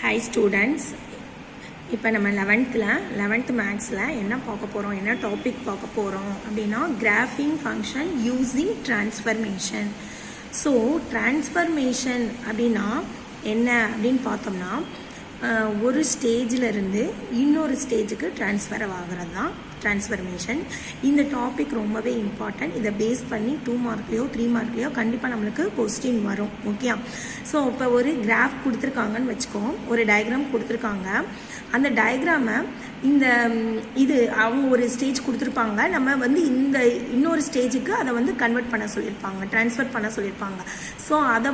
Hi students, இப்போ நம்ம 11th மேக்ஸில் என்ன பார்க்க போகிறோம், என்ன டாபிக் பார்க்க போகிறோம் அப்படின்னா graphing function using transformation. So transformation அப்படின்னா என்ன அப்படின்னு பார்த்தோம்னா ஒரு ஸ்டேஜிலிருந்து இன்னொரு ஸ்டேஜுக்கு ட்ரான்ஸ்ஃபர் ஆகிறது தான் டிரான்ஸ்ஃபர்மேஷன். இந்த டாபிக் ரொம்பவே இம்பார்ட்டன்ட். இதை பேஸ் பண்ணி 2 மார்க்லேயோ 3 மார்க்லேயோ கண்டிப்பாக நம்மளுக்கு கொஸ்டின் வரும். ஓகே, ஸோ இப்போ ஒரு கிராஃப் கொடுத்துருக்காங்கன்னு வச்சுக்கோ, ஒரு டயக்ராம் கொடுத்துருக்காங்க. அந்த டயக்ராமை இது அவங்க ஒரு ஸ்டேஜ் கொடுத்துருப்பாங்க, நம்ம வந்து இன்னொரு ஸ்டேஜுக்கு அதை கன்வெர்ட் பண்ண சொல்லியிருப்பாங்க, ட்ரான்ஸ்ஃபர் பண்ண சொல்லியிருப்பாங்க. ஸோ அதை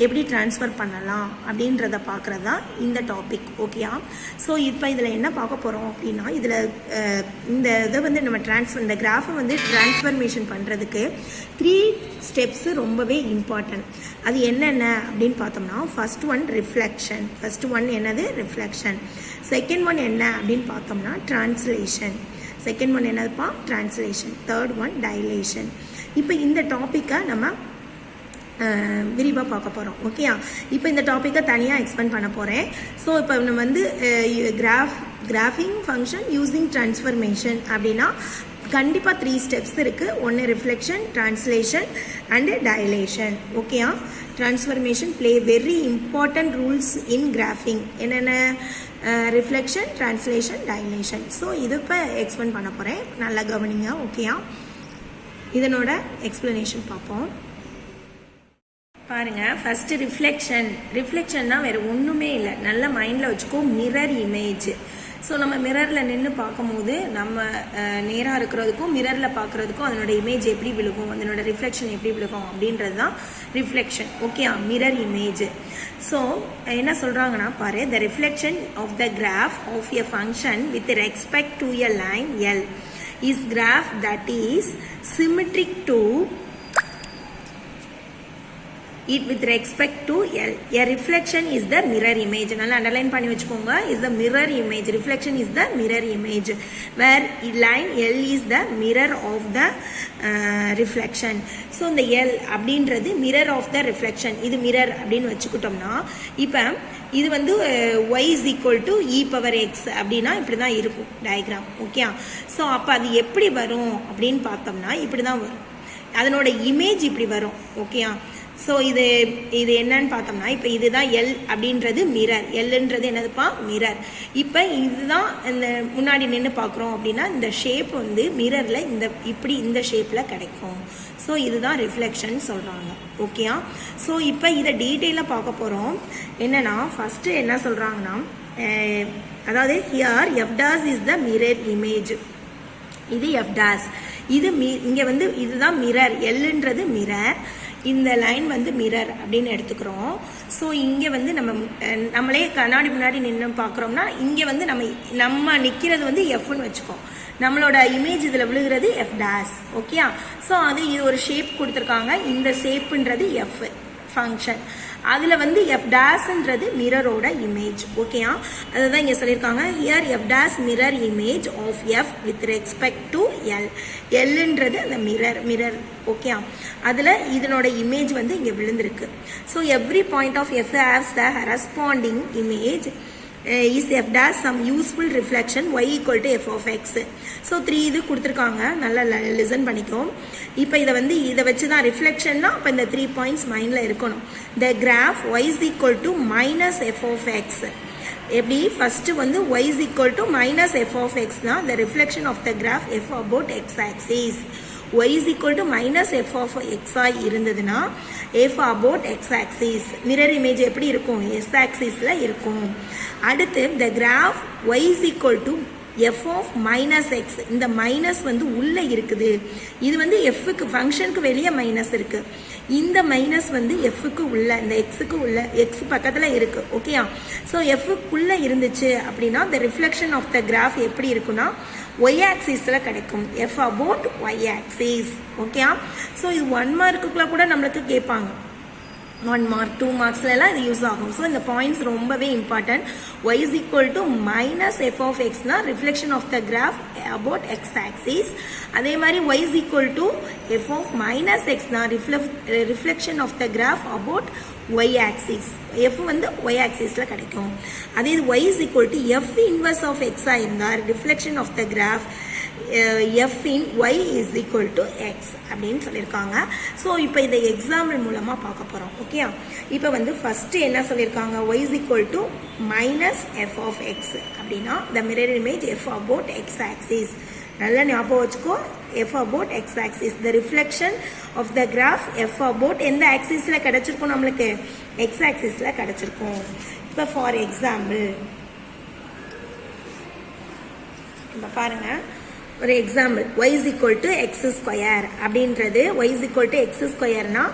எப்படி ட்ரான்ஸ்ஃபர் பண்ணலாம் அப்படின்றத பார்க்குறது தான் இந்த டாபிக். ஓகேயா, ஸோ இப்போ இதில் என்ன பார்க்க போகிறோம் அப்படின்னா, இதில் இந்த இதை நம்ம இந்த கிராஃபை ட்ரான்ஸ்ஃபர்மேஷன் பண்ணுறதுக்கு 3 ஸ்டெப்ஸு ரொம்பவே இம்பார்ட்டன்ட். அது என்னென்ன அப்படின்னு பார்த்தோம்னா, ஃபர்ஸ்ட் ஒன் ரிஃப்ளெக்ஷன். என்னது ரிஃப்ளெக்ஷன். செகண்ட் ஒன் என்ன அப்படின்னு பார்த்தோம்னா translation. Translation. Third one dilation. இப்போ இந்த டாப்பிக்கை நம்ம விரிவாக பார்க்க போகிறோம். ஓகேயா, இப்போ இந்த டாப்பிக்கை தனியாக எக்ஸ்பிளைன் பண்ண போகிறேன். ஸோ இப்போ நம்ம கிராஃபிங் ஃபங்க்ஷன் யூஸிங் டிரான்ஸ்ஃபர்மேஷன் அப்படின்னா கண்டிப்பாக 3 ஸ்டெப்ஸ் இருக்குது. ஒன்று ரிஃப்ளெக்ஷன், ட்ரான்ஸ்லேஷன் அண்டு டைலேஷன். ஓகேயா, transformation play very important rules in graphing. என்னென்ன? Reflection, translation, dilation. ஸோ இது இப்போ எக்ஸ்பிளைன் பண்ண போகிறேன், நல்லா கவனிங்க. ஓகேயா, இதனோட எக்ஸ்பிளனேஷன் பார்ப்போம். பாருங்க, ஃபர்ஸ்ட் ரிஃப்ளெக்ஷன்னா வேறு ஒன்றுமே இல்லை, நல்ல மைண்டில் வச்சுக்கோ, மிரர் இமேஜ். ஸோ நம்ம மிரரில் நின்று பார்க்கும்போது நம்ம நேராக இருக்கிறதுக்கும் மிரரில் பார்க்குறதுக்கும் அதனோட இமேஜ் எப்படி விழுகும், அதனோட ரிஃப்ளெக்ஷன் எப்படி விழுகும் அப்படின்றது தான் reflection. Okay, mirror image. So என்ன சொல்கிறாங்கன்னா பாரு, the reflection of the graph of a function with respect to a line L is graph that is symmetric to it with respect to L. A reflection is the mirror image. நல்லா underline பண்ணி வச்சுக்கோங்க. is the mirror image. Reflection is the mirror image where line L is the mirror of the reflection. So இந்த L அப்படின்றது mirror of the reflection. இது mirror அப்படின்னு வச்சுக்கிட்டோம்னா, இப்போ இது y is equal to e power x அப்படின்னா இப்படி தான் இருக்கும் டயக்ராம். ஓகே, ஸோ அப்போ அது எப்படி வரும் அப்படின்னு பார்த்தோம்னா இப்படி தான் வரும், அதனோட இமேஜ் இப்படி வரும். ஓகேயா, ஸோ இது என்னன்னு பார்த்தோம்னா, இப்போ இதுதான் எல் அப்படின்றது மிரர். எல்ன்றது என்னதுப்பா? மிரர். இப்போ இதுதான் இந்த முன்னாடி நின்று பார்க்குறோம் அப்படின்னா இந்த ஷேப் மிரரில் இந்த ஷேப்பில் கிடைக்கும். ஸோ இதுதான் ரிஃப்ளெக்ஷன் சொல்கிறாங்க. ஓகேயா, ஸோ இப்போ இதை டீட்டெயிலாக பார்க்க போகிறோம். என்னன்னா ஃபஸ்ட்டு என்ன சொல்கிறாங்கன்னா, அதாவது here F toss is the mirror image. இது எஃப் டாஸ். இது இங்கே இதுதான் மிரர். எல்ன்றது மிரர், இந்த லைன் மிரர் அப்படின்னு எடுத்துக்கிறோம். ஸோ இங்கே நம்மளே கண்ணாடி முன்னாடி நின்று பார்க்குறோம்னா இங்கே நம்ம நிற்கிறது எஃப்னு வச்சுக்கோம், நம்மளோட இமேஜ் இதில் விழுகிறது எஃப் டேஸ். ஓகேயா, ஸோ இது ஒரு ஷேப் கொடுத்துருக்காங்க, இந்த ஷேப்புன்றது எஃப் ஃபங்க்ஷன், அதில் எஃப் டேஸ்ன்றது மிரரோட இமேஜ். ஓகேயா, அதுதான் இங்கே சொல்லியிருக்காங்க, here f dash mirror image of f with respect to l. எல்ன்றது அந்த மிரர். ஓகே, அதில் இதனோட இமேஜ் இங்கே விழுந்திருக்கு. So every point of f haves the corresponding image is f dash some useful reflection y equal to f of x. So 3 இது கொடுத்துருக்காங்க, நல்லா listen பண்ணிக்கோ. இப்போ இதை வச்சு தான் ரிஃப்ளெக்ஷன்னா அப்போ இந்த 3 பாயிண்ட்ஸ் மைண்டில் இருக்கணும். The graph y is equal to minus f of x. எப்படி? First y is equal to minus f of x தான் the reflection of the graph f about x axis. y is equal to minus f of x இருந்ததுன்னா f about x axis mirror image எப்படி இருக்கும்? s axisல இருக்கும். அடுத்து the graph y is equal to f of minus x. இந்த minus உள்ள இருக்குது, இது fக்கு ஃபங்க்ஷனுக்கு வெளியே மைனஸ் இருக்கு, இந்த மைனஸ் fக்கு உள்ள, இந்த எக்ஸுக்கு உள்ள, எக்ஸ் பக்கத்தில் இருக்கு. ஓகேயா, ஸோ fக்குள்ள இருந்துச்சு அப்படின்னா the reflection of the graph எப்படி இருக்குன்னா y ஆக்சிஸில் கிடைக்கும், f about y axis. ஓகேயா, ஸோ இது 1 மார்க்குக்குள்ள கூட நம்மளுக்கு கேட்பாங்க, 1 mark 2 marksல எல்லாம் இது யூஸ் ஆகும். ஸோ இந்த பாயிண்ட்ஸ் ரொம்பவே important. y is equal to minus f of x னா reflection of the graph about x axis. அதே மாதிரி y is equal to f of minus x னா reflection of the graph about y axis. f வந்து y axisல கிடைக்கும். அதே இது y is equal to f inverse of x ஆ இருந்தா reflection of the graph f in y is equal to x அப்படின்னு சொல்லியிருக்காங்க. So இப்போ இதை எக்ஸாம்பிள் மூலமாக பார்க்க போகிறோம். ஓகே, இப்போ வந்து ஃபஸ்ட்டு என்ன சொல்லியிருக்காங்க, y is equal to minus f of x அப்படின்னா the mirror image f about x axis. நல்லா ஞாபகம் வச்சுக்கோ, f about x axis, the reflection of the graph f about எந்த ஆக்சிஸில் கிடச்சிருக்கும், நம்மளுக்கு x axisல கிடச்சிருக்கும். இப்போ ஃபார் எக்ஸாம்பிள் இப்போ பாருங்கள், ஒரு example y is equal to x square அப்படின்றது y is equal to x squareனா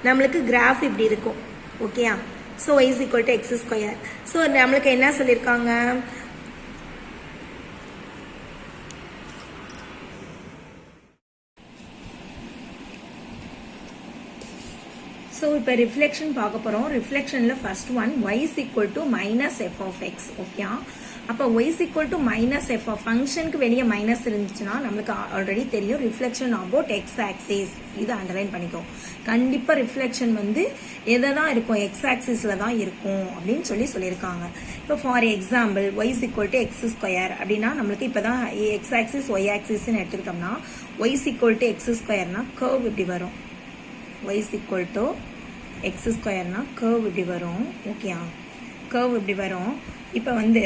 நம்மளுக்கு கிராஃப் இப்படி இருக்கும். ஓகேயா, so y is equal to x square. So நம்மளுக்கு என்ன சொல்லியிருக்காங்க, ஸோ இப்போ ரிஃப்ளெக்ஷன் பார்க்க போகிறோம். ரிஃப்ளெக்ஷனில் first one y is equal to minus f of x. Okay, அப்போ y is equal to minus f of ஃபங்க்ஷனுக்கு வெளியே மைனஸ் இருந்துச்சுன்னா நம்மளுக்கு ஆல்ரெடி தெரியும் ரிஃப்ளெக்ஷன் அபவுட் எக்ஸ் ஆக்சிஸ். இது அண்டர்லைன் பண்ணிக்கோ. கண்டிப்பாக ரிஃப்ளெக்ஷன் வந்து எதை தான் இருக்கும், எக்ஸ் ஆக்சிஸில் தான் இருக்கும் அப்படின்னு சொல்லியிருக்காங்க. இப்போ for example y is equal to x square அப்படின்னா நம்மளுக்கு இப்போ தான் எக்ஸ் ஆக்சிஸ் ஒய் ஆக்சிஸ்ன்னு எடுத்துக்கிட்டோம்னா y is equal to x ஸ்கொயர்னா கர்வ் இப்படி வரும். y is equal to x ஸ்கொயர்னா கர்வ் இப்படி வரும். ஓகே, கர்வ் இப்படி வரும். இப்போ வந்து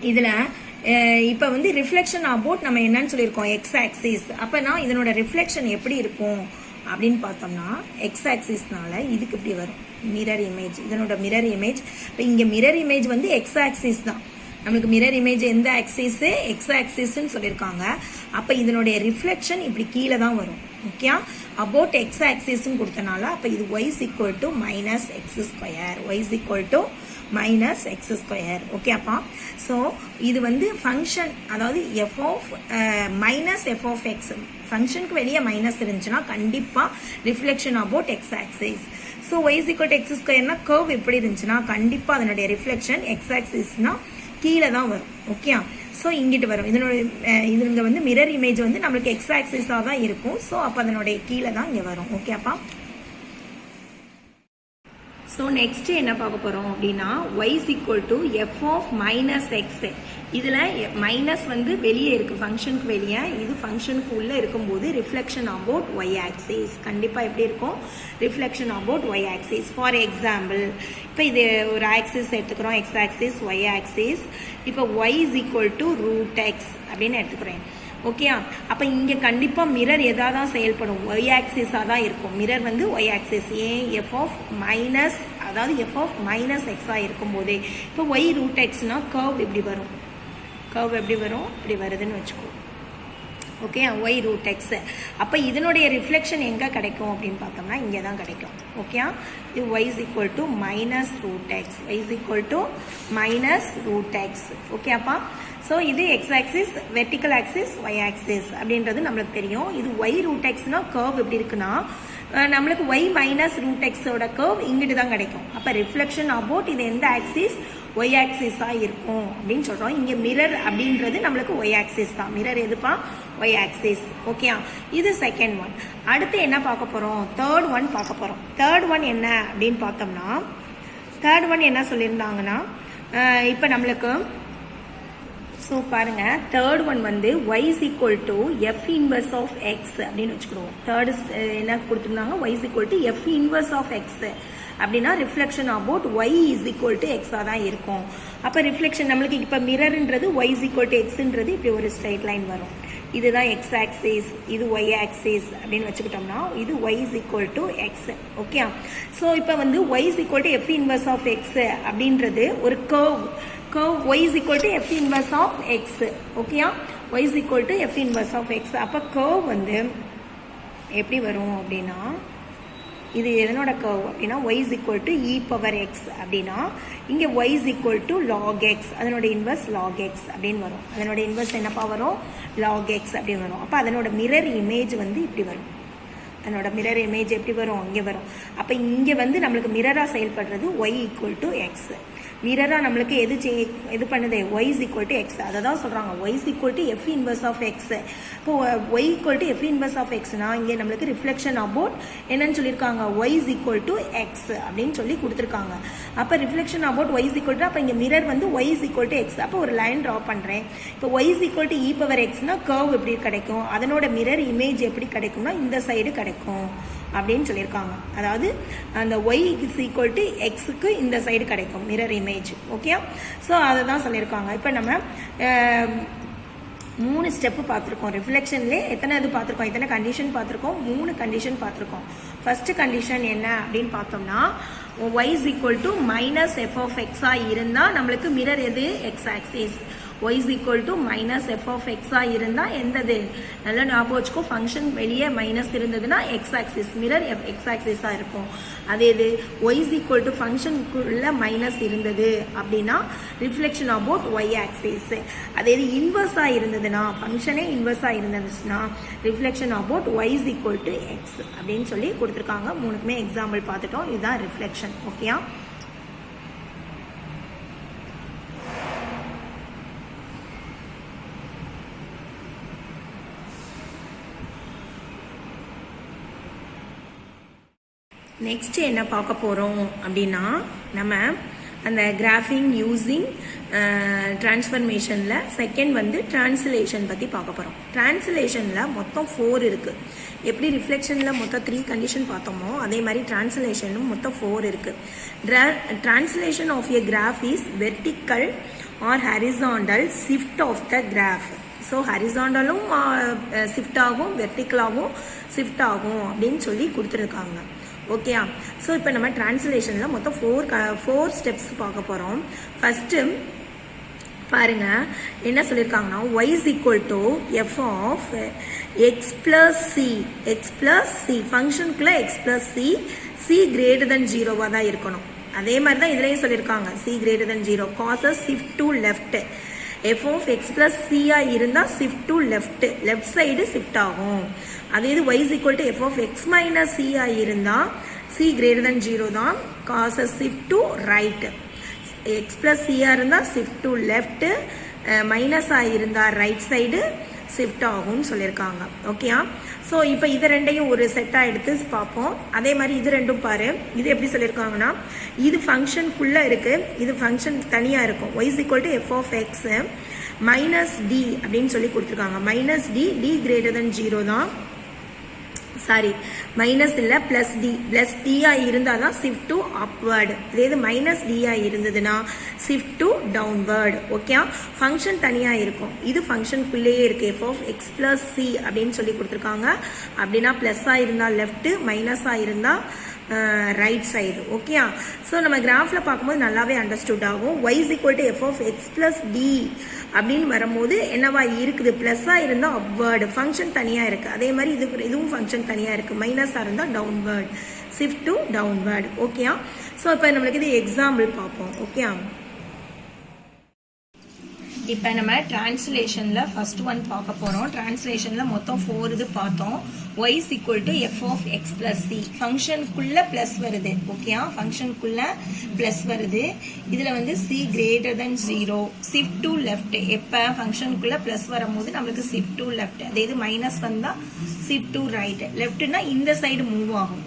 இதில் இப்போ வந்து ரிஃப்ளெக்ஷன் அபவுட் நம்ம என்னன்னு சொல்லியிருக்கோம், எக்ஸ் ஆக்சிஸ். அப்போனா இதனோட ரிஃப்ளெக்ஷன் எப்படி இருக்கும் அப்படின்னு பார்த்தோம்னா எக்ஸ் ஆக்சிஸ்னால இதுக்கு இப்படி வரும் மிரர் இமேஜ், இதனோட மிரர் இமேஜ். இப்போ இங்கே மிரர் இமேஜ் வந்து எக்ஸ் ஆக்சிஸ் தான். நம்மளுக்கு மிரர் இமேஜ் எந்த ஆக்சிஸ், எக்ஸ் ஆக்சிஸ்ன்னு சொல்லியிருக்காங்க. அப்போ இதனுடைய ரிஃப்ளெக்ஷன் இப்படி கீழே தான் வரும். ஓகே, அபவுட் எக்ஸ் ஆக்சிஸ்ன்னு கொடுத்தனால அப்போ இது y is equal to minus x square, y is equal to minus x square. Okay அப்பா, ஸோ இது வந்து ஃபங்க்ஷன், அதாவது f of minus f of x, ஃபங்க்ஷனுக்கு வெளியே மைனஸ் இருந்துச்சுன்னா கண்டிப்பாக reflection about x axis. So y is equal to x squareனா curve எப்படி இருந்துச்சுன்னா கண்டிப்பாக அதனுடைய ரிஃப்ளெக்ஷன் எக்ஸ் ஆக்சிஸ்னா கீழே தான் வரும். ஓகே, ஸோ இங்கிட்டு வரும். இங்கே வந்து மிரர் இமேஜ் வந்து நம்மளுக்கு எக்ஸ் ஆக்சிஸாக தான் இருக்கும். ஸோ அப்போ அதனுடைய கீழே தான் இங்கே வரும். ஓகே அப்பா, ஸோ நெக்ஸ்ட் என்ன பார்க்க போகிறோம் அப்படின்னா y is equal to f of minus x. இதில் மைனஸ் வந்து வெளியே இருக்குது, ஃபங்க்ஷனுக்கு வெளியே. இது ஃபங்க்ஷனுக்கு உள்ளே இருக்கும்போது ரிஃப்ளெக்ஷன் அபவுட் ஒய் ஆக்சிஸ் கண்டிப்பாக எப்படி இருக்கும், reflection about y axis. For example இப்போ இது ஒரு ஆக்சிஸ் எடுத்துக்கிறோம், எக்ஸ் ஆக்சிஸ் ஒய் ஆக்சிஸ். இப்போ y is equal to root x அப்படின்னு எடுத்துக்கிறேன். ஓகே, அப்போ இங்கே கண்டிப்பாக மிரர் எதாக தான் செயல்படும், ஒய் ஆக்சிஸாக தான் இருக்கும். மிரர் வந்து ஒய் ஆக்சிஸ். ஏன், எஃப் ஆஃப் மைனஸ், அதாவது எஃப் ஆஃப் மைனஸ் எக்ஸாக இருக்கும்போதே. இப்போ ஒய் ரூட் எக்ஸ்னால் கர்வ் இப்படி வரும். கர்வ் எப்படி வரும், இப்படி வருதுன்னு வச்சுக்கோ. Okay, y root x. அப்போ இதனுடைய ரிஃப்ளெக்ஷன் எங்கே கிடைக்கும் அப்படின்னு பார்த்தோம்னா இங்கே தான் கிடைக்கும். ஓகே, இது y is equal to minus root x, y is equal to minus root x. Okay அப்பா, ஸோ இது x axis, vertical axis, y axis அப்படின்றது நம்மளுக்கு தெரியும். இது y ரூட் எக்ஸ்னா கர்வ் எப்படி இருக்குன்னா நம்மளுக்கு y மைனஸ் ரூட் எக்ஸோட கர்வ் இங்கிட்டு தான் கிடைக்கும். அப்போ ரிஃப்ளெக்ஷன் அபவுட் இது எந்த ஆக்சிஸ், ஒய் ஆக்சிஸாக இருக்கும் அப்படின்னு சொல்கிறோம். இங்கே மிரர் அப்படின்றது நம்மளுக்கு ஒய் ஆக்சிஸ் தான். மிரர் எதுப்பா, ஒய் ஆக்சிஸ். ஓகே, இது செகண்ட் ஒன். அடுத்து என்ன பார்க்க போகிறோம், தேர்ட் ஒன் பார்க்க போகிறோம். தேர்ட் ஒன் என்ன அப்படின்னு பார்த்தோம்னா, தேர்ட் ஒன் என்ன சொல்லியிருந்தாங்கன்னா இப்போ நம்மளுக்கு ஸோ பாருங்க, தேர்ட் ஒன் வந்து y is equal to f inverse of x அப்படின்னு வச்சுக்கிடுவோம். தேர்டு என்ன கொடுத்துருந்தாங்க, y is equal to f inverse of x அப்படின்னா reflection about y is equal to x தான் இருக்கும். அப்போ ரிஃப்ளெக்ஷன் நம்மளுக்கு இப்போ மிரர்ன்றது y is equal to xன்றது இப்படி ஒரு ஸ்ட்ரைட் லைன் வரும். இதுதான் எக்ஸ் ஆக்சிஸ், இது ஒய் ஆக்சிஸ் அப்படின்னு வச்சுக்கிட்டோம்னா இது y is equal to x. Okay, so இப்போ வந்து y is equal to f inverse of x அப்படின்றது ஒரு curve. y is equal to f inverse of x. ஓகேயா, y is equal to f inverse of x. அப்போ curve வந்து எப்படி வரும் அப்படின்னா, இது எதனோட கர்வ் அப்படின்னா y is equal to e power x அப்படின்னா இங்கே y is equal to log x, அதனோட இன்வர்ஸ் log x அப்படின்னு வரும். அதனோட இன்வர்ஸ் என்னப்பா வரும், log x அப்படின்னு வரும். அப்போ அதனோட மிரர் இமேஜ் வந்து இப்படி வரும். அதனோட மிரர் இமேஜ் எப்படி வரும், இங்கே வரும். அப்போ இங்கே வந்து நம்மளுக்கு மிரராக செயல்படுறது y ஈக்குவல் டு எக்ஸ். மிரராக நம்மளுக்கு எது பண்ணுது, y is equal to x. அதை தான் சொல்கிறாங்க y is equal to f inverse of x. இப்போ y equal to f inverse of xனா இங்கே நம்மளுக்கு ரிஃப்ளெக்ஷன் அபவுட் என்னன்னு சொல்லியிருக்காங்க, y is equal to x அப்படின்னு சொல்லி கொடுத்துருக்காங்க. அப்போ reflection about y is equal to, அப்போ இங்கே மிரர் வந்து y is equal to x. அப்போ ஒரு லைன் ட்ரா பண்ணுறேன். இப்போ y is equal to e power xனா கர்வ் எப்படி கிடைக்கும், அதனோட மிரர் இமேஜ் எப்படி கிடைக்கும்னா இந்த சைடு கிடைக்கும் அப்படின்னு சொல்லியிருக்காங்க. அதாவது அந்த y is equal to xக்கு இந்த சைடு கிடைக்கும் மிரர் இமேஜ். ஓகே, ஸோ அதை தான் சொல்லியிருக்காங்க. இப்போ நம்ம 3 ஸ்டெப்பு பார்த்துருக்கோம். ரிஃப்ளெக்ஷன்லேயே எத்தனை இது பார்த்துருக்கோம், எத்தனை கண்டிஷன் பார்த்துருக்கோம், 3 கண்டிஷன் பார்த்துருக்கோம். ஃபர்ஸ்ட் கண்டிஷன் என்ன அப்படின்னு பார்த்தோம்னா y is equal to minus f of x இருந்தால் நம்மளுக்கு மிரர் எது, x axis. y is equal to minus f of x இருந்தால் எந்தது, நல்லா ஞாபகம் வச்சுக்கோ, ஃபங்க்ஷன் வெளியே மைனஸ் இருந்ததுன்னா x axis, mirror x axis இருக்கும். அதே இது y is equal to ஃபங்க்ஷனுக்குள்ள மைனஸ் இருந்தது அப்படின்னா ரிஃப்ளெக்ஷன் அபவுட் y axis. அதே இது இன்வர்ஸாக இருந்ததுன்னா, ஃபங்க்ஷனே இன்வர்ஸாக இருந்ததுன்னா reflection about y is equal to x அப்படின்னு சொல்லி கொடுத்துருக்காங்க. 3க்குமே எக்ஸாம்பிள் பார்த்துட்டோம். இதுதான் ரிஃப்ளெக்ஷன். ஓகேயா, நெக்ஸ்ட் என்ன பார்க்க போகிறோம் அப்படின்னா நம்ம அந்த கிராஃபிங் யூஸிங் டிரான்ஸ்ஃபர்மேஷனில் செகண்ட் வந்து டிரான்ஸ்லேஷன் பற்றி பார்க்க போகிறோம். டிரான்ஸ்லேஷனில் மொத்தம் 4 இருக்குது. எப்படி ரிஃப்ளெக்ஷனில் மொத்தம் 3 கண்டிஷன் பார்த்தோமோ அதே மாதிரி டிரான்ஸ்லேஷனும் மொத்தம் 4 இருக்குது. Translation of a graph is vertical or horizontal shift of the graph. So ஹரிசாண்டலும் ஷிஃப்ட் ஆகும், வெர்டிக்கலாகவும் ஷிஃப்ட் ஆகும் அப்படின்னு சொல்லி கொடுத்துருக்காங்க. ஓகேயா, ஸோ இப்போ நம்ம டிரான்ஸ்லேஷனில் மொத்தம் 4 ஸ்டெப்ஸ் பார்க்க போகிறோம். ஃபஸ்ட்டு பாருங்க என்ன சொல்லியிருக்காங்கன்னா y is equal to f of x plus c. x plus c ஃபங்க்ஷனுக்குள்ள x plus c, c greater than 0 தான் இருக்கணும். அதே மாதிரி தான் இதுலேயும் சொல்லியிருக்காங்க c greater than 0. causes shift to left. f of x plus c இருந்தால் shift to left side shift ஆகும். அதே இது y is equal to f of x minus c இருந்தால் c greater than 0 தான், causes shift to right. x plus c இருந்தால் shift to left, minus இருந்தால் right side shift ஆகும்னு சொல்லியிருக்காங்க. ஓகேயா, ஸோ இப்போ இது ரெண்டையும் ஒரு செட்டாக எடுத்து பார்ப்போம். அதே மாதிரி இது ரெண்டும் பாரு, இது எப்படி சொல்லியிருக்காங்கன்னா இது ஃபங்க்ஷனுக்குள்ளே இருக்குது, இது ஃபங்க்ஷன் தனியாக இருக்கும். y is equal to f of x minus d அப்படின்னு சொல்லி கொடுத்துருக்காங்க. மைனஸ் d greater than 0 தான், சாரி மைனஸ் இல்லை ப்ளஸ் டி இருந்தால் தான் ஷிஃப்ட் டு அப்வர்டு. இதே இது மைனஸ் டிஆ இருந்ததுன்னா shift to downward. Okay, function தனியாக இருக்கும், இது ஃபங்க்ஷனுக்குள்ளேயே இருக்குது. F of x plus c அப்படின்னு சொல்லி கொடுத்துருக்காங்க. அப்படின்னா ப்ளஸ்ஸாக இருந்தால் லெஃப்ட்டு, மைனஸாக இருந்தால் ரைட் சைடு. ஓகேயா, ஸோ நம்ம கிராஃபில் பார்க்கும்போது நல்லாவே அண்டர்ஸ்டுட் ஆகும். y is equal to f of x plus d அப்படின்னு வரும்போது என்னவா இருக்குது, ப்ளஸ்ஸாக இருந்தால் அப்வர்டு, ஃபங்க்ஷன் தனியாக இருக்குது. அதே மாதிரி இதுவும் ஃபங்க்ஷன் தனியாக இருக்குது, மைனஸாக இருந்தால் டவுன்வர்டு, ஷிஃப்ட் டு டவுன்வர்டு. ஓகேயா, ஸோ இப்போ நம்மளுக்கு இது எக்ஸாம்பிள் பார்ப்போம். ஓகேயா, இப்போ நம்ம டிரான்ஸ்லேஷனில் ஃபர்ஸ்ட் ஒன் பார்க்க போகிறோம். டிரான்ஸ்லேஷனில் மொத்தம் 4 இது பார்த்தோம். y is equal to f of x plus c. ஃபங்க்ஷனுக்குள்ளே ப்ளஸ் வருது. ஓகேயா, ஃபங்க்ஷனுக்குள்ளே ப்ளஸ் வருது. இதில் வந்து c greater than 0, shift to left. எப்போ ஃபங்க்ஷனுக்குள்ளே ப்ளஸ் வரும்போது நம்மளுக்கு shift to left. அதே இது மைனஸ் வந்தால் shift to right. லெஃப்ட்னா இந்த சைடு மூவ் ஆகும்,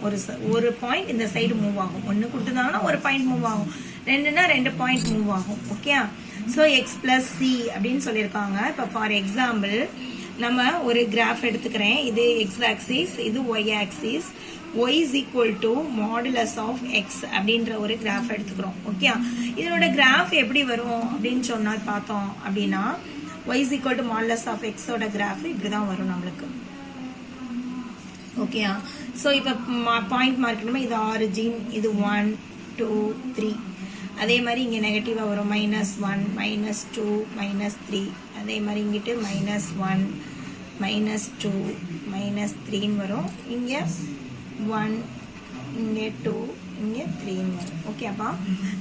ஒரு பாயிண்ட் இந்த சைடு மூவ் ஆகும். ஒன்று கொடுத்துருந்தாங்கன்னா ஒரு பாயிண்ட் மூவ் ஆகும், 2 பாயிண்ட் மூவ் ஆகும். Okay, so X plus c அப்படின்னு சொல்லியிருக்காங்க. இப்போ ஃபார் எக்ஸாம்பிள் நம்ம ஒரு கிராஃப் எடுத்துக்கிறேன். இது எக்ஸ் ஆக்சிஸ், இது y axis. y is equal to modulus of x அப்படின்ற ஒரு கிராஃப் எடுத்துக்கிறோம். ஓகே, இதனோட கிராஃப் எப்படி வரும் அப்படின்னு சொன்னால் பார்த்தோம் அப்படின்னா y is equal to modulus of x ஓட கிராஃப் இப்படி தான் வரும் நம்மளுக்கு. ஓகே, ஸோ இப்போ பாயிண்ட் மார்க்கணுமா, இது ஆரிஜின், இது 1 2 3. அதே மாதிரி இங்கே நெகட்டிவாக வரும், -1 -2 -3. அதே மாதிரி இங்கிட்டு -1 -2 -3 வரும். இங்கே 1, இங்கே 2, இங்கே 3 வரும். ஓகேப்பா,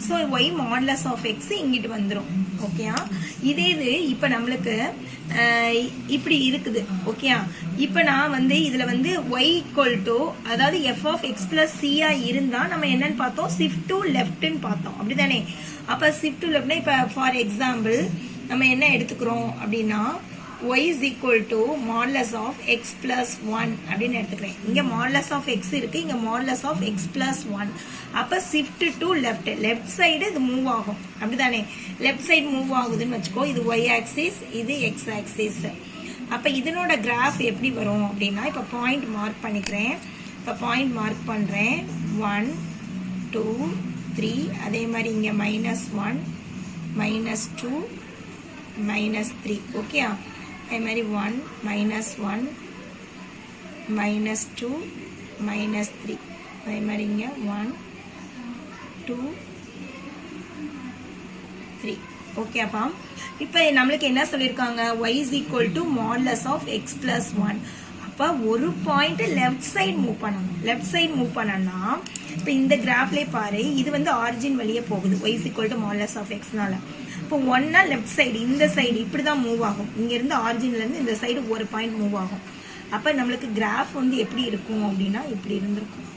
so y modulus of x இங்கிட்டு வந்துடும். ஓகேயா, இதே இது இப்போ நம்மளுக்கு இப்படி இருக்குது. ஓகேயா, இப்போ நான் வந்து இதுல வந்து y equal to அதாவது f of x plus c இருந்தா நம்ம என்னன்னு பார்த்தோம் shift to left ன்னு பார்த்தோம் அப்படிதானே. அப்ப shift to leftனா இப்ப ஃபார் எக்ஸாம்பிள் நம்ம என்ன எடுத்துக்கிறோம் அப்படின்னா y is equal to modulus of x plus 1 அப்படின்னு எடுத்துக்கிறேன். இங்க modulus of x இருக்கு, இங்க modulus of x plus 1. அப்ப shift to left, left side இது மூவ் ஆகும் அப்படிதானே. லெஃப்ட் சைடு மூவ் ஆகுதுன்னு வச்சுக்கோ. இது y axis, இது x axis. அப்ப இதனோட கிராஃப் எப்படி வரும் அப்படின்னா இப்ப பாயிண்ட் மார்க் பண்ணிக்கிறேன். இப்ப பாயிண்ட் மார்க் பண்றேன் 1 2 3. அதே மாதிரி இங்க -1 -2 -3. ஓகே. அதே மாதிரி 1 -1 -2 -3. அதே மாதிரி இங்க 1 2 3. ஓகே. அப்பா இப்ப நம்மளுக்கு என்ன சொல்லிருக்காங்க y is equal to modulus of x plus 1. அப்ப ஒரு பாயிண்ட் லெஃப்ட் சைடு மூவ் பண்ணணும். லெஃப்ட் சைடு மூவ் பண்ணனா இப்ப இந்த கிராஃப்ல பாரு இது வந்து ஆரிஜின் வழியே போகுது y is equal to modulus of x னால. இப்போ 1 லெஃப்ட் சைடு இந்த சைடு இப்படிதான் மூவ் ஆகும். இங்க இருந்து ஆரிஜின்ல இருந்து இந்த சைடு ஒரு பாயிண்ட் மூவ் ஆகும். அப்ப நம்மளுக்கு கிராஃப் வந்து எப்படி இருக்கும் அப்படின்னா இப்படி இருந்திருக்கும்.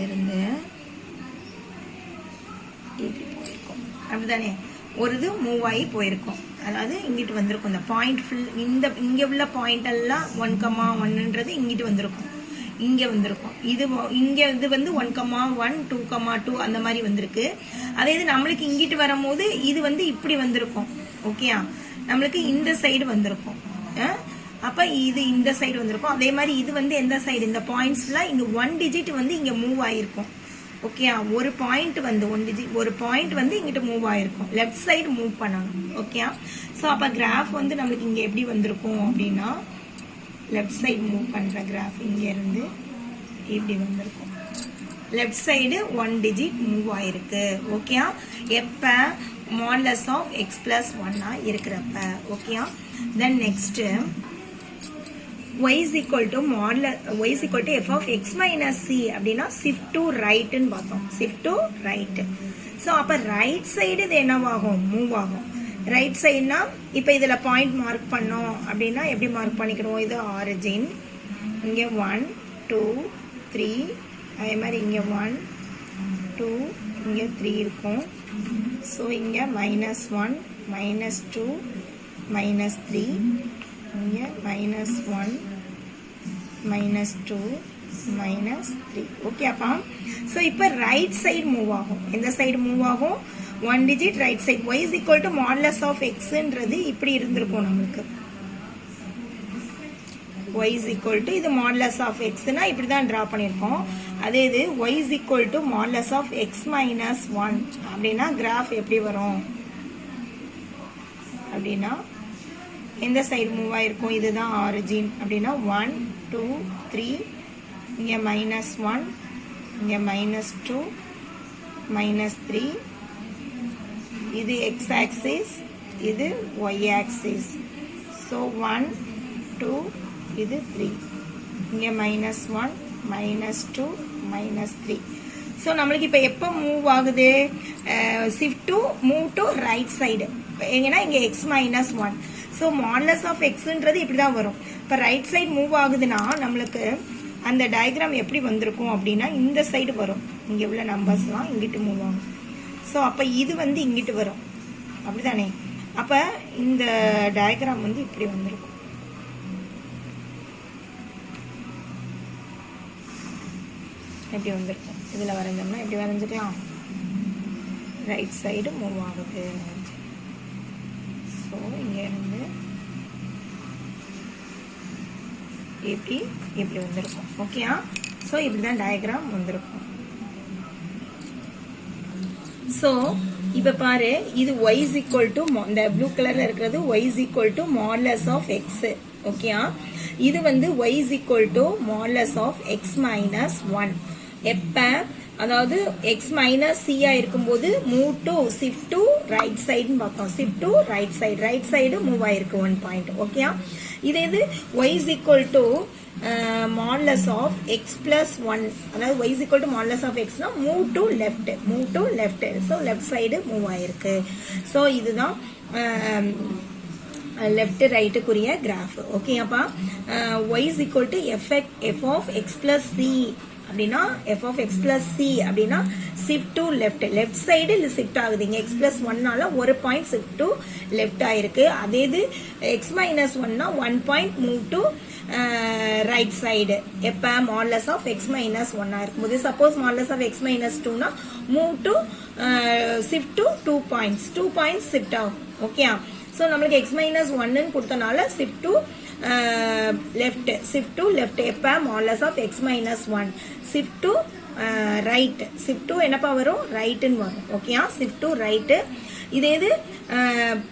இருந்து இப்படி போயிருக்கும் அப்படிதானே. ஒரு இது மூவ் ஆகி போயிருக்கும். அதாவது இங்கிட்டு வந்திருக்கும். இந்த பாயிண்ட் ஃபுல் இந்த இங்க உள்ள பாயிண்ட் எல்லாம் 1,1ன்றது இங்கிட்டு வந்திருக்கும். இங்க வந்திருக்கும். இது இங்க இது வந்து 1,1 2,2 அந்த மாதிரி வந்திருக்கு. அதே இது நம்மளுக்கு இங்கிட்டு வரும்போது இது வந்து இப்படி வந்திருக்கும். ஓகேயா. நம்மளுக்கு இந்த சைடு வந்திருக்கும். அப்ப இது இந்த சைடு வந்திருக்கும். அதே மாதிரி இது வந்து எந்த சைடு இந்த பாயிண்ட்ஸ்லாம் இங்க 1 டிஜிட் வந்து இங்க மூவ் ஆயிருக்கும். ஓகே. ஒரு பாயிண்ட் வந்து ஒரு பாயிண்ட் வந்து இங்கிட்ட மூவ் ஆயிருக்கும். லெஃப்ட் சைடு மூவ் பண்ணணும். ஓகே. ஸோ அப்ப கிராஃப் வந்து நம்மளுக்கு இங்க எப்படி வந்திருக்கும் அப்படின்னா லெஃப்ட் சைடு மூவ் பண்ற கிராஃப் இங்க இருந்து இப்படி வந்திருக்கும். லெஃப்ட் சைடு 1 டிஜிட் மூவ் ஆயிருக்கு. ஓகே. எப்ப மாடுலஸ் ஆஃப் x plus 1 இருக்கிறப்ப. Okay. Then next y is equal to f of x minus c அப்படின்னா shift to right ன்னு பார்த்தோம். shift to right. ஸோ அப்ப ரைட் சைடு இது என்னவாகும் மூவ் ஆகும். ரைட் சைடுனா இப்ப இதுல பாயிண்ட் மார்க் பண்ணோம் அப்படின்னா எப்படி மார்க் பண்ணிக்கிறோம். இது ஆரிஜின். இங்க 1 2 3. அதே மாதிரி இங்க 1 2 இங்க 3 இருக்கும். ஸோ இங்க -1 -2 -3. இங்க -1 -2 -3. ஓகே. அப்பா ஸோ இப்போ ரைட் சைடு மூவ் ஆகும். எந்த சைடு மூவ் ஆகும் 1 digit right side. y is equal to modulus of xன்றது இப்படி இருந்திருக்கும் நம்மளுக்கு. y is equal to இது modulus of xனா இப்படி தான் டிரா பண்ணியிருக்கோம். அதே இது y is equal to modulus of x minus 1 அப்படின்னா கிராஃப் எப்படி வரும் அப்படின்னா எந்த சைடு மூவ் ஆயிருக்கும். இதுதான் ஆரிஜின் அப்படின்னா 1 2 3. இங்க -1 இங்க -2 -3. இது x axis, இது y axis. so 1 2 இது 3. இங்க -1 -2 -3. so நம்மளுக்கு இப்ப எப்ப மூவ் ஆகுது shift to move to right side எங்கனா இங்க x -1. so modulus of xன்றது இப்படி தான் வரும். இப்ப ரைட் சைடு மூவ் ஆகுதுன்னா நம்மளுக்கு அந்த டயக்ராம் எப்படி வந்திருக்கும் அப்படின்னா இந்த சைடு வரும். இங்க உள்ள நம்பர்ஸ்லாம் இங்கிட்டு மூவ் ஆகும். ஸோ அப்போ இது வந்து இங்கிட்டு வரும் அப்படிதானே. அப்போ இந்த டயக்ராம் வந்து இப்படி வந்திருக்கும். எப்படி வந்திருக்கும் இதில் வரைஞ்சோம்னா எப்படி வரைஞ்சிக்கலாம். ரைட் சைடு மூவ் ஆகுது. ஸோ இங்கே இருந்து இப்படி வந்திருக்கும். ஓகேயா. ஸோ இப்படிதான் டயக்ராம் வந்திருக்கும். ஸோ இப்போ பாரு இது y is equal to இந்த ப்ளூ கலர்ல இருக்கிறது y is equal to modulus of x. ஓகேயா. இது வந்து y is equal to modulus of x minus 1. எப்ப அதாவது x minus c இருக்கும்போது move to shift to right side ன்னு பார்த்தோம். shift to right side move ஆயிருக்கு 1 பாயிண்ட். ஓகேயா. இது y is equal to modulus of x plus 1. அதாவது y is equal to modulus of x னா move to left. so left side move ஆயிருக்கு. so இதுதான் left ரைட்டுக்குரிய graph. ஓகேப்பா. y is equal to f of x plus c அப்படின்னா f of x plus c அப்படின்னா shift to left side shift ஆகுது. இங்க x plus 1னால ஒரு point shift to left ஆயிருக்கு. அதே இது x minus 1னா 1 point move to right side. எப்ப modulus of x minus 1 இருக்கும்போது suppose modulus of x minus 2னா move to shift to 2 points shift ஆகும். Okay. So நம்மளுக்கு x minus 1ன்னு கொடுத்தனால shift to left எப்போ modulus of x minus 1 shift to right shift to என்னப்பா வரும் ரைட்டுன்னு வரும். Okay. shift to right. இதே இது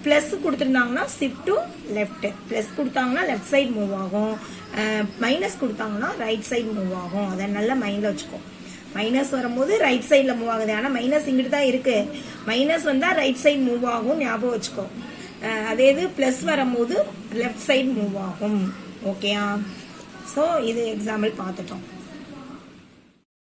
ப்ளஸ் கொடுத்துருந்தாங்கன்னா shift to left ப்ளஸ் கொடுத்தாங்கன்னா லெஃப்ட் சைடு மூவ் ஆகும். மைனஸ் கொடுத்தாங்கன்னா ரைட் சைடு மூவ் ஆகும். அதை நல்லா மைண்டில் வச்சுக்கோ. மைனஸ் வரும்போது ரைட் சைடில் மூவ் ஆகுது. ஆனால் மைனஸ் இங்கிட்டு தான் இருக்கு. மைனஸ் வந்தால் ரைட் சைடு மூவ் ஆகும், ஞாபகம் வச்சுக்கோ. அதே இது பிளஸ் வரும்போது லெஃப்ட் சைடு மூவ் ஆகும். ஓகேயா. ஸோ இது எக்ஸாம்பிள் பார்த்துட்டோம்.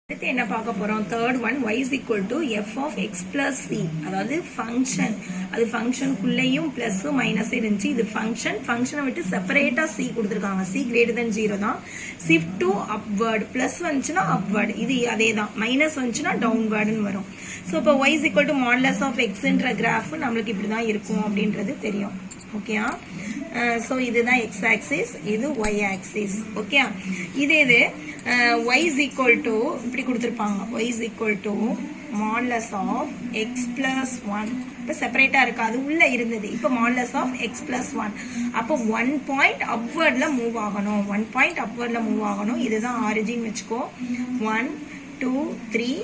அடுத்து என்ன பார்க்க போறோம்? Third one y is equal to f of x plus c. அதாவது ஃபங்க்ஷன். அது ஃபங்க்ஷனுக்குள்ளேயும் பிளஸ் மைனஸ் இருந்துச்சு. இது ஃபங்க்ஷனை விட்டு செப்பரேட்டா c கொடுத்துருக்காங்க. c greater than 0 தான். shift to upward பிளஸ் வந்துச்சுன்னா upward. இது அதே தான். மைனஸ் வந்துச்சுன்னா downwardன்னு வரும். ஸோ இப்போ y is equal to modulus of xன்ற கிராஃப் நம்மளுக்கு இப்படி தான் இருக்கும் அப்படின்றது தெரியும். ஓகே. ஸோ இதுதான் x ஆக்சிஸ், இது y ஆக்சிஸ். ஓகே. இது y is equal to இப்படி கொடுத்துருப்பாங்க. y is equal to modulus of x plus 1. இப்போ செப்பரேட்டா இருக்கு, அது உள்ள இருந்தது. இப்போ modulus of x plus 1. அப்போ 1 பாயிண்ட் அப்வர்ட்ல மூவ் ஆகணும். 1 பாயிண்ட் அப்வர்ட்ல மூவ் ஆகணும். இதுதான் ஆரிஜின் வச்சுக்கோ. 1 2 3.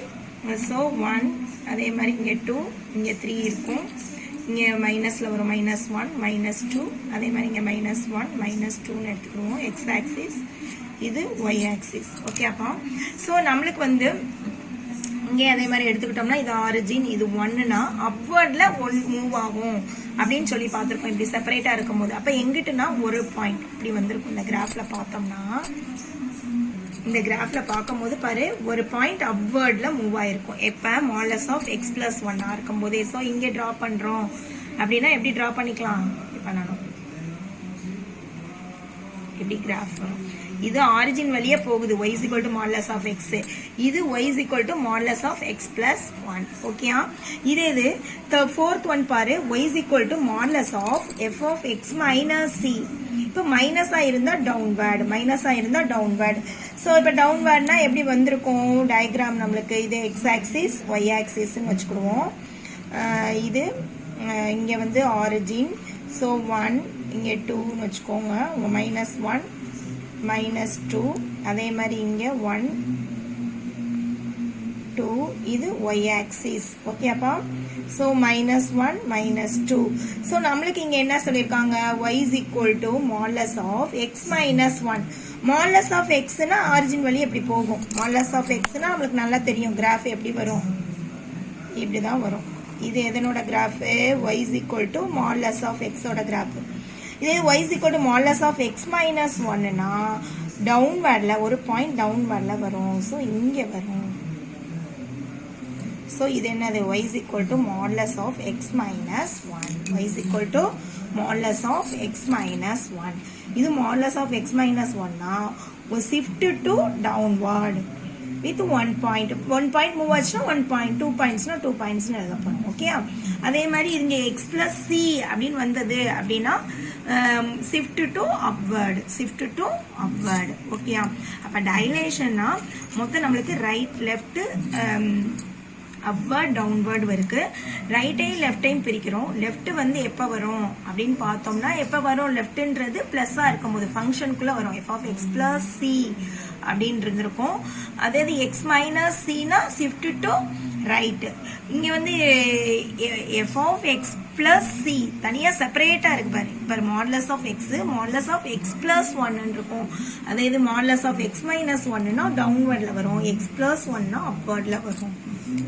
ஸோ 1 அதே மாதிரி இங்கே 2 இங்கே 3 இருக்கும். இங்கே மைனஸ்ல வரும் -1 -2. அதே மாதிரி இங்கே -1 -2ன்னு எடுத்துக்கிடுவோம். எக்ஸ் ஆக்சிஸ், இது y ஆக்சிஸ். ஓகே. அப்பா ஸோ நம்மளுக்கு வந்து இங்கே அதே மாதிரி எடுத்துக்கிட்டோம்னா இது ஆரிஜின், இது 1னா அப்வர்ட்ல 1 மூவ் ஆகும் அப்படின்னு சொல்லி பார்த்துருக்கோம். இப்படி செப்பரேட்டா இருக்கும் போது. அப்போ எங்கிட்டுனா ஒரு பாயிண்ட் இப்படி வந்திருக்கும். இந்த கிராஃப்ல பார்த்தோம்னா இந்த கிராஃப்ல பார்க்கும்போது பாரு ஒரு பாயிண்ட் அப்வர்ட்ல மூவ் ஆயிருக்கும். எப்ப modulus of x plus 1 இருக்கும் போதே. ஸோ இங்கே டிரா பண்றோம் அப்படின்னா எப்படி டிரா பண்ணிக்கலாம்? பண்ணணும். இப்படி கிராஃப் வரும். இது ஆரிஜின் வழியே போகுது. y is equal to modulus of x. இது y is equal to modulus of x plus 1. ஓகேயா. இதே இது fourth one பாரு. y is equal to modulus of f of x minus c. இப்போ மைனஸா இருந்தா டவுன்வர்ட். ஸோ இப்போ டவுன்வர்ட்னா எப்படி வந்திருக்கும் டயக்ராம் நம்மளுக்கு? இது எக்ஸ் ஆக்சிஸ், ஒய் ஆக்சிஸ்ன்னு வச்சுக்கிடுவோம். இது இங்கே வந்து ஆரிஜின். ஸோ 1 இங்கே 2ன்னு வச்சுக்கோங்க. -1 -2. அதே மாதிரி இங்கே 1 2. இது ஒய் ஆக்சிஸ். ஓகேப்பா. ஸோ -1 -2. ஸோ நம்மளுக்கு இங்கே என்ன சொல்லியிருக்காங்க? y is equal to modulus of x minus 1. modulus of xனா origin வழி எப்படி போகும்? modulus of xனா நம்மளுக்கு நல்லா தெரியும். கிராஃப் எப்படி வரும்? இப்படி தான் வரும். இது எதனோட graph? y is equal to modulus of x ஓட கிராஃப். இதே y is equal to modulus of x minus 1னா டவுன்வர்ட்ல ஒரு பாயிண்ட் டவுன்வர்ட்ல வரும். ஸோ இங்கே வரும். ஸோ இது என்னது? y is equal to modulus of x minus 1. y is equal to modulus of x minus 1. இது modulus of x minus 1னா shift to downward with 1 point. 1 point move ஆச்சுன்னா 1 point, 2 pointsனா 2 pointsனு எழுதப்படும். Okay. அதே மாதிரி இங்க x plus c அப்படின்னு வந்தது அப்படின்னா shift to upward. Okay. அப்ப டைலேஷன்னா மொத்தம் நம்மளுக்கு ரைட் லெஃப்ட் அப்வர்ட் டவுன்வர்ட் இருக்கு. ரைட்டையும் லெஃப்டையும் பிரிக்கிறோம். லெஃப்ட் வந்து எப்போ வரும் அப்படின்னு பார்த்தோம்னா எப்போ வரும்? லெஃப்ட்ன்றது பிளஸ்ஸாக இருக்கும்போது ஃபங்க்ஷனுக்குள்ளே வரும். f of x plus c அப்படின்னு இருந்திருக்கும். அதாவது எக்ஸ் மைனஸ் சினா ஷிஃப்ட் டு ரைட். இங்கே வந்து f of x plus c தனியாக செப்பரேட்டாக இருக்கு பாரு. இப்போ modulus of x modulus of x plus 1 இருக்கும். அதே இது modulus of x minus 1னா டவுன்வர்டில் வரும். x plus 1னா அப்வர்டில் வரும்.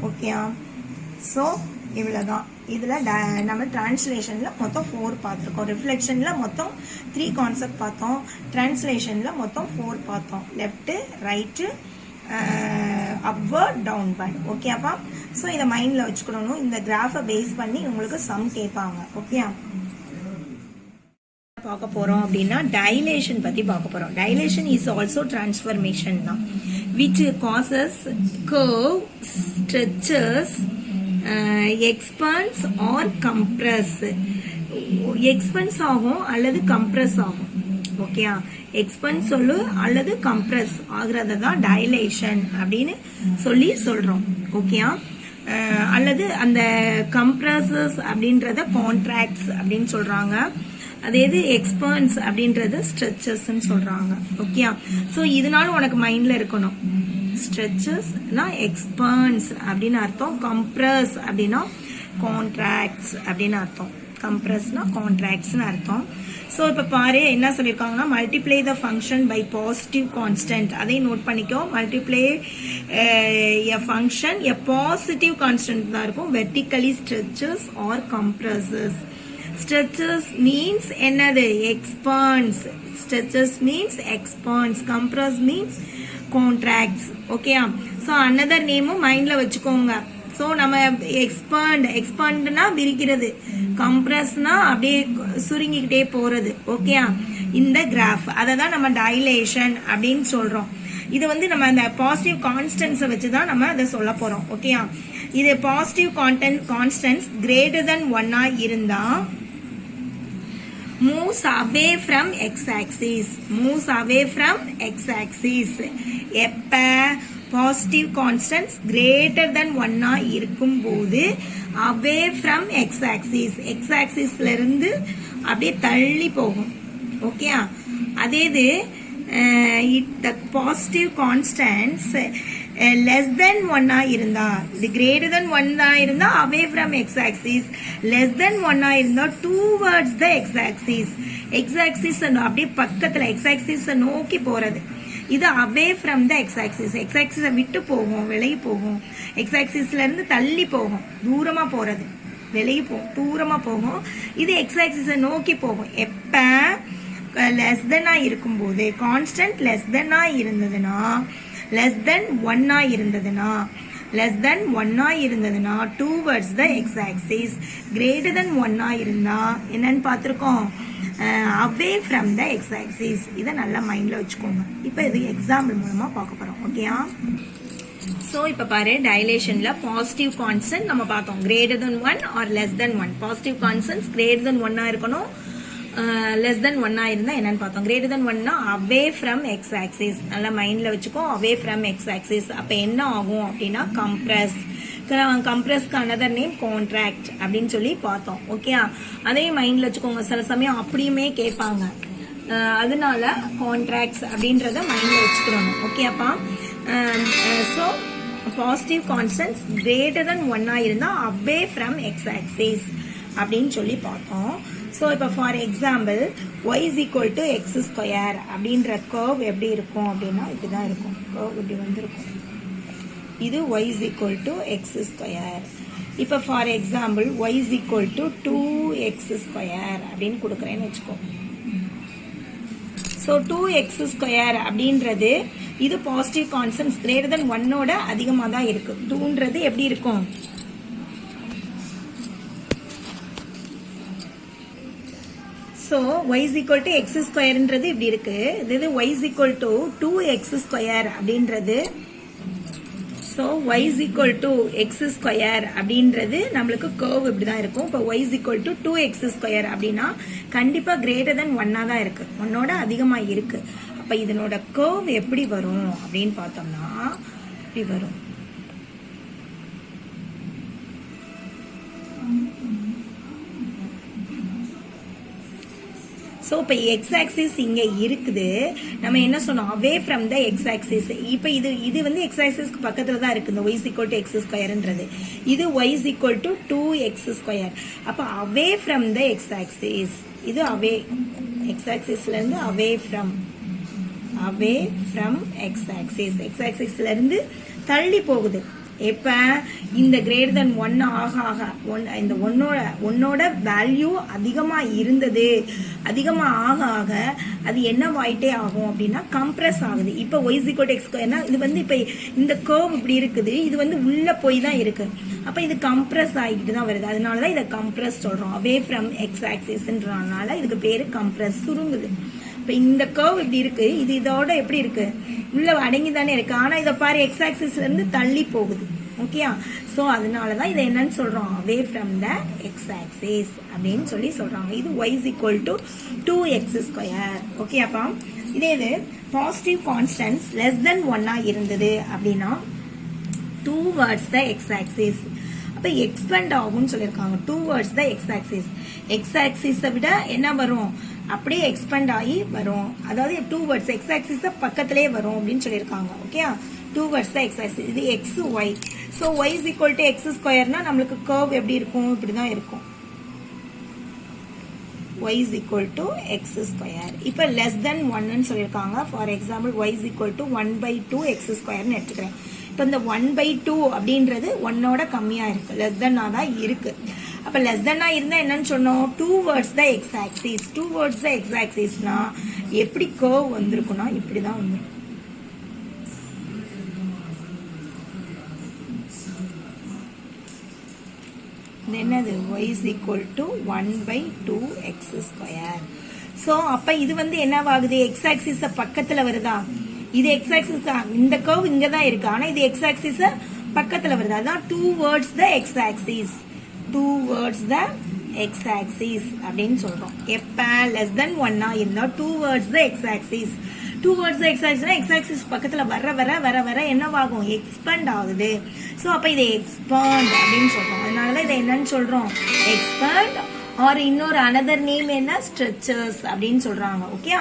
ஓகேயா. ஸோ இவ்வளோதான். இதில் நம்ம டிரான்ஸ்லேஷனில் மொத்தம் 4 பார்த்துருக்கோம். ரிஃப்ளெக்ஷனில் மொத்தம் 3 கான்செப்ட் பார்த்தோம். டிரான்ஸ்லேஷனில் மொத்தம் 4 பார்த்தோம். Left, right, upward, downward. ஓகேப்பா. ஸோ இதை மைண்டில் வச்சுக்கணும். இந்த கிராஃபை பேஸ் பண்ணி உங்களுக்கு சம் கேட்பாங்க. ஓகே. பார்க்க போறோம் அப்படின்னா டைலேஷன் பத்தி பார்க்க போறோம். டைலேஷன் இஸ் ஆல்சோ டிரான்ஸ்ஃபர்மேஷன் தான், which causes curve, stretches, expands or compress. Expense ஆகும் அல்லது கம்ப்ரஸ் ஆகும். ஓகே, எக்ஸ்பென்ஸ் சொல்லு அல்லது கம்ப்ரஸ் ஆகுறத தான் டைலேஷன் அப்படின்னு சொல்றோம். ஓகே, அல்லது அந்த கம்ப்ரஸஸ் அப்படின்றத கான்ட்ராக்ட்ஸ் அப்படின்னு சொல்றாங்க. அதே இது எக்ஸ்பென்ஸ் அப்படின்றது ஸ்ட்ரெச்சஸ் சொல்றாங்க. ஓகே, சோ இதனால உனக்கு மைண்ட்ல இருக்கணும், ஸ்ட்ரெச்சஸ் எக்ஸ்பென்ஸ் அப்படின்னு அர்த்தம், கம்ப்ரஸ் அப்படின்னா கான்ட்ராக்ட்ஸ் அப்படின்னு அர்த்தம், கம்ப்ரஸ்னா கான்ட்ராக்ட்ஸ்னு அர்த்தம். ஸோ இப்போ பாரு என்ன சொல்லியிருக்காங்கன்னா, multiply the function by positive constant. அதையும் நோட் பண்ணிக்கோ, multiply a function a positive constant தான் இருக்கும், vertically stretches or compresses. Stretches means என்னது? Expands. Stretches means expands, compress means contracts. Okay, so another நேமும் மைண்ட்ல வச்சுக்கோங்க. ஸோ நம்ம எக்ஸ்பாண்ட்னா விரிக்கிறது, கம்ப்ரஸ்னா அப்படியே சுருங்கிக்கிட்டே போறது. ஓகே, இந்த கிராஃப் அதை தான் நம்ம டைலேஷன் அப்படின்னு சொல்றோம். இது வந்து நம்ம அந்த பாசிட்டிவ் கான்ஸ்டன்ஸை வச்சுதான் நம்ம அதை சொல்ல போறோம். ஓகே, இது பாசிட்டிவ் கான்ஸ்டன்ஸ் கிரேட்டர் தென் 1 இருந்தா moves away from x-axis, moves away from x-axis. எப்ப பாசிட்டிவ் கான்ஸ்டன்ஸ் கிரேட்டர் தென் 1 இருக்கும் போது away from x-axis, x-axisல இருந்து அப்படியே தள்ளி போகும். ஓகே, அதே இது the positive constants less than 1 இருந்தா, இது greater than 1 இருந்தா away from x-axis, less than 1 இருந்தா towards the x-axis, x-axis அப்படியே பக்கத்துல x-axis நோக்கி போறது. இது away from the x-axis, x-axis விட்டு போகும், விலகி போகும், x-axisல இருந்து தள்ளி போகும், தூரமா போறது, விலகி போகும், தூரமா போகும். இது x-axis நோக்கி போகும். எப்ப less than இருக்கும்போது, கான்ஸ்டன்ட் less than இருந்ததுன்னா, less than 1 இருந்ததுன்னா, less than 1 இருந்ததுன்னா towards the x-axis, greater than 1 இருந்தா என்னன்னு பார்த்திருக்கோம், away from the x-axis. இதை நல்லா மைண்ட்ல வச்சுக்கோங்க. இப்போ இது எக்ஸாம்பிள் மூலமா பார்க்க போறோம். ஓகேயா, சோ இப்ப பாரு, டைலேஷன்ல பாசிட்டிவ் கான்ஸ்டன்ட் நம்ம பார்த்தோம், greater than 1 or less than 1. Positive constants greater than 1 இருக்கணும், less than 1 இருந்தா என்னன்னு பார்த்தோம். greater than 1 away from x-axis, நல்லா மைண்ட்ல வச்சுக்கோ, away from x-axis. அப்ப என்ன ஆகும் அப்படின்னா கம்ப்ரஸ். கம்ப்ரஸ்க்கு another நேம் கான்ட்ராக்ட் அப்படின்னு சொல்லி பார்த்தோம். ஓகே, அதையும் மைண்ட்ல வச்சுக்கோங்க, சில சமயம் அப்படியுமே கேட்பாங்க, அதனால கான்ட்ராக்ட்ஸ் அப்படின்றத மைண்ட்ல வச்சுக்கிறோம். ஓகே அப்பா, so positive constants greater than 1 இருந்தா away from x-axis அப்படின்னு சொல்லி பார்த்தோம். ஸோ இப்போ for example y is equal to x square அப்படின்ற கர்வ் எப்படி இருக்கும் அப்படின்னா இப்படிதான் இருக்கும், கர்வ் இப்படி வந்திருக்கும். இது y is equal to x square. இப்போ for example y is equal to 2x square அப்படின்னு கொடுக்குறேன்னு வச்சுக்கோ. ஸோ 2x ஸ்கொயர் அப்படின்றது இது பாசிட்டிவ் கான்ஸ்டன்ட் கிரேட்டர் தென் 1 அதிகமாக தான் இருக்கு. 2ன்றது எப்படி இருக்கும், so y is equal to x ஸ்கொயர்ன்றது இப்படி இருக்கு. இது y is equal to 2x square அப்படின்றது, so y is equal to x square அப்படின்றது நம்மளுக்கு கர்வ் இப்படிதான் இருக்கும். இப்போ y is equal to 2x square அப்படின்னா கண்டிப்பா கிரேட்டர் தென் 1 தான் இருக்கு, 1 அதிகமா இருக்கு. அப்ப இதனோட கர்வ் எப்படி வரும் அப்படின்னு பார்த்தோம்னா இப்படி வரும். ஸோ இப்போ x-axis இங்க இருக்குது, நம்ம என்ன சொன்னோம், away from the x-axis. இப்போ இது வந்து x-axisக்கு பக்கத்துல தான் இருக்கு, இந்த y is equal to x ஸ்கொயர்ன்றது. இது y is equal to 2x square. அப்போ away from the x-axis, இது away, x-axisல இருந்து away from x-axis, x-axisல இருந்து தள்ளி போகுது. எப்ப இந்த கிரேட்டர் தென் 1 ஆக ஆக இந்த ஒன்னோட வேல்யூ அதிகமா இருந்தது, அதிகமா ஆக ஆக அது என்னவாயிட்டே ஆகும் அப்படின்னா கம்ப்ரஸ் ஆகுது. இப்ப y = x ஸ்கொயர்னா இது வந்து இப்ப இந்த கர்வ் இப்படி இருக்குது, இது வந்து உள்ள போய் தான் இருக்கு. அப்ப இது கம்ப்ரஸ் ஆகிட்டு தான் வருது. அதனாலதான் இதை கம்ப்ரஸ் சொல்றோம். அவே ஃப்ரம் எக்ஸ் ஆக்சிஸ்ன்றனால இதுக்கு பேரு கம்ப்ரஸ், சுருங்குது. இப்ப இந்த கர்வ் இப்படி இருக்கு, இது இதோட எப்படி இருக்கு, உள்ள அடங்கி தானே இருக்கு. ஆனா இதை பாரு எக்ஸ் ஆக்சிஸ்ல இருந்து தள்ளி போகுது. ஓகேயா? சோ அதனாலதான் இதை என்னன்னு சொல்றோம், away from the X axis அப்படின்னு சொல்லி சொல்றாங்க. இது y = 2x². ஓகேப்பா? இதே இது பாசிட்டிவ் கான்ஸ்டன்ட்ஸ் லெஸ் தென் 1 இருந்தது அப்படின்னா towards the x axis. அப்ப எக்ஸ்பேண்ட் ஆகும்னு சொல்லிருக்காங்க. towards the x axis. x axis விட என்ன வரும், அப்படியே எக்ஸ்பேண்ட் ஆகி வரும். அதாவது towards x axis பக்கத்திலே வரும் அப்படின்னு சொல்லிருக்காங்க. Okay, towards the x axis. இது x y. so y = x²னா நம்மளுக்கு கர்வ் எப்படி இருக்கும், இப்படிதான் இருக்கும். y = x². இப்ப less than 1 சொல்லிருக்காங்க. ஃபார் எக்ஸாம்பிள் y = 1/2 x² எடுத்துக்கிறேன். இப்ப இந்த 1/2 அப்படின்றது 1ஓட கம்மியா இருக்கு, லெஸ் தென் தான் இருக்கு. அப்ப லெஸ் தென் இருந்தா என்னன்னு சொன்னோம், towards the x axis. towards the x axisனா எப்படி கர்வ் வந்திருக்கும்னா இப்படிதான் வந்திருக்கும். என்னது y = 1/2 x². சோ அப்ப இது வந்து என்னவாகுது, x axis பக்கத்துல வருதா, இது x axis இந்த கர்வ் இங்க தான் இருக்கு, ஆனா இது x axis பக்கத்துல வருது. அதான் towards the x axis. towards the x axis அப்படின்னு சொல்றோம். எப்ப less than 1 இருந்தா towards the x axis. towards the x axis x axis பக்கத்துல வர வர வர வர என்னவாகும், எக்ஸ்பேண்ட் ஆகுது. சோ அப்ப இதை எக்ஸ்பேண்ட் அப்படின்னு சொல்றோம். அதனாலதான் இதை என்னன்னு சொல்றோம், எக்ஸ்பேண்ட். ஆர் இன்னொரு another நேம் என்ன, ஸ்ட்ரெச்சர்ஸ் அப்படின்னு சொல்றாங்க. Okay,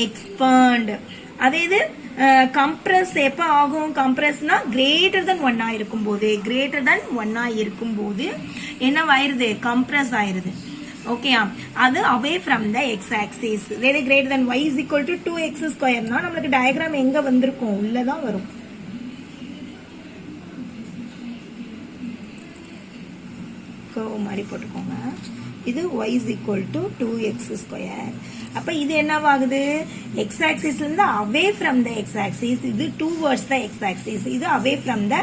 expand. அதே இது கம்ப்ரஸ் எப்ப ஆகும், கம்ப்ரஸ்னா கிரேட்டர் தென் 1 இருக்கும்போது, கிரேட்டர் தென் 1 இருக்கும்போது என்னவாயிருது, கம்ப்ரஸ் ஆயிருது. ஓகே, அது away from the X axis. இதே கிரேட்டர் தென் y = 2x²னா நம்மளுக்கு டயக்ராம் எங்க வந்திருக்கும், உள்ளதான் வரும். கர்வ் மாதிரி போட்டுக்கோங்க. இது y = 2x². அப்ப இது என்னவாகுது, x ஆக்சிஸ்ல இருந்து away from the x axis. இது towards the x ஆக்சிஸ், இது away from the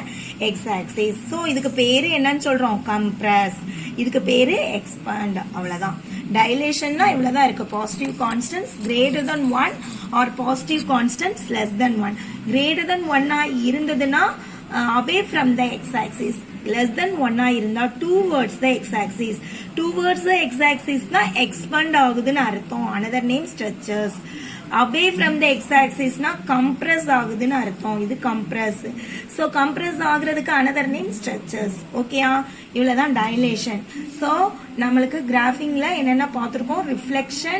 x axis. So இதுக்கு பேரு என்னன்னு சொல்றோம், கம்ப்ரஸ். இதுக்கு பேரு எக்ஸ்பேண்ட். அவ்வளவுதான். டைலேஷன்னா இவ்வளவுதான் இருக்கு. Positive constants greater than 1 or positive constants less than 1. greater than 1 இருந்ததுன்னா away from the x axis, less than 1 இருந்தா towards the x axis. towards the x axis னா expand ஆகுதுன்னு அர்த்தம். another name stretches. away from the x axis னா compress ஆகுதுன்னு அர்த்தம். இது compress. so compress ஆகுறதுக்கு another name stretches. ஓகேயா? இவ்வளவுதான் dilation. so நம்மளுக்கு கிராஃபிங்ல என்னென்ன பார்த்திருக்கோம், reflection,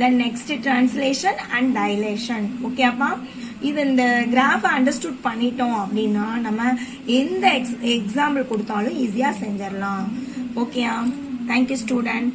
then next translation and dilation. ஓகேப்பா? இது இந்த கிராஃப் அண்டர்ஸ்டுட் பண்ணிட்டோம் அப்படின்னா நம்ம எந்த எக்ஸாம்பிள் கொடுத்தாலும் ஈஸியா செஞ்சிடலாம். ஓகேயா? Thank you student.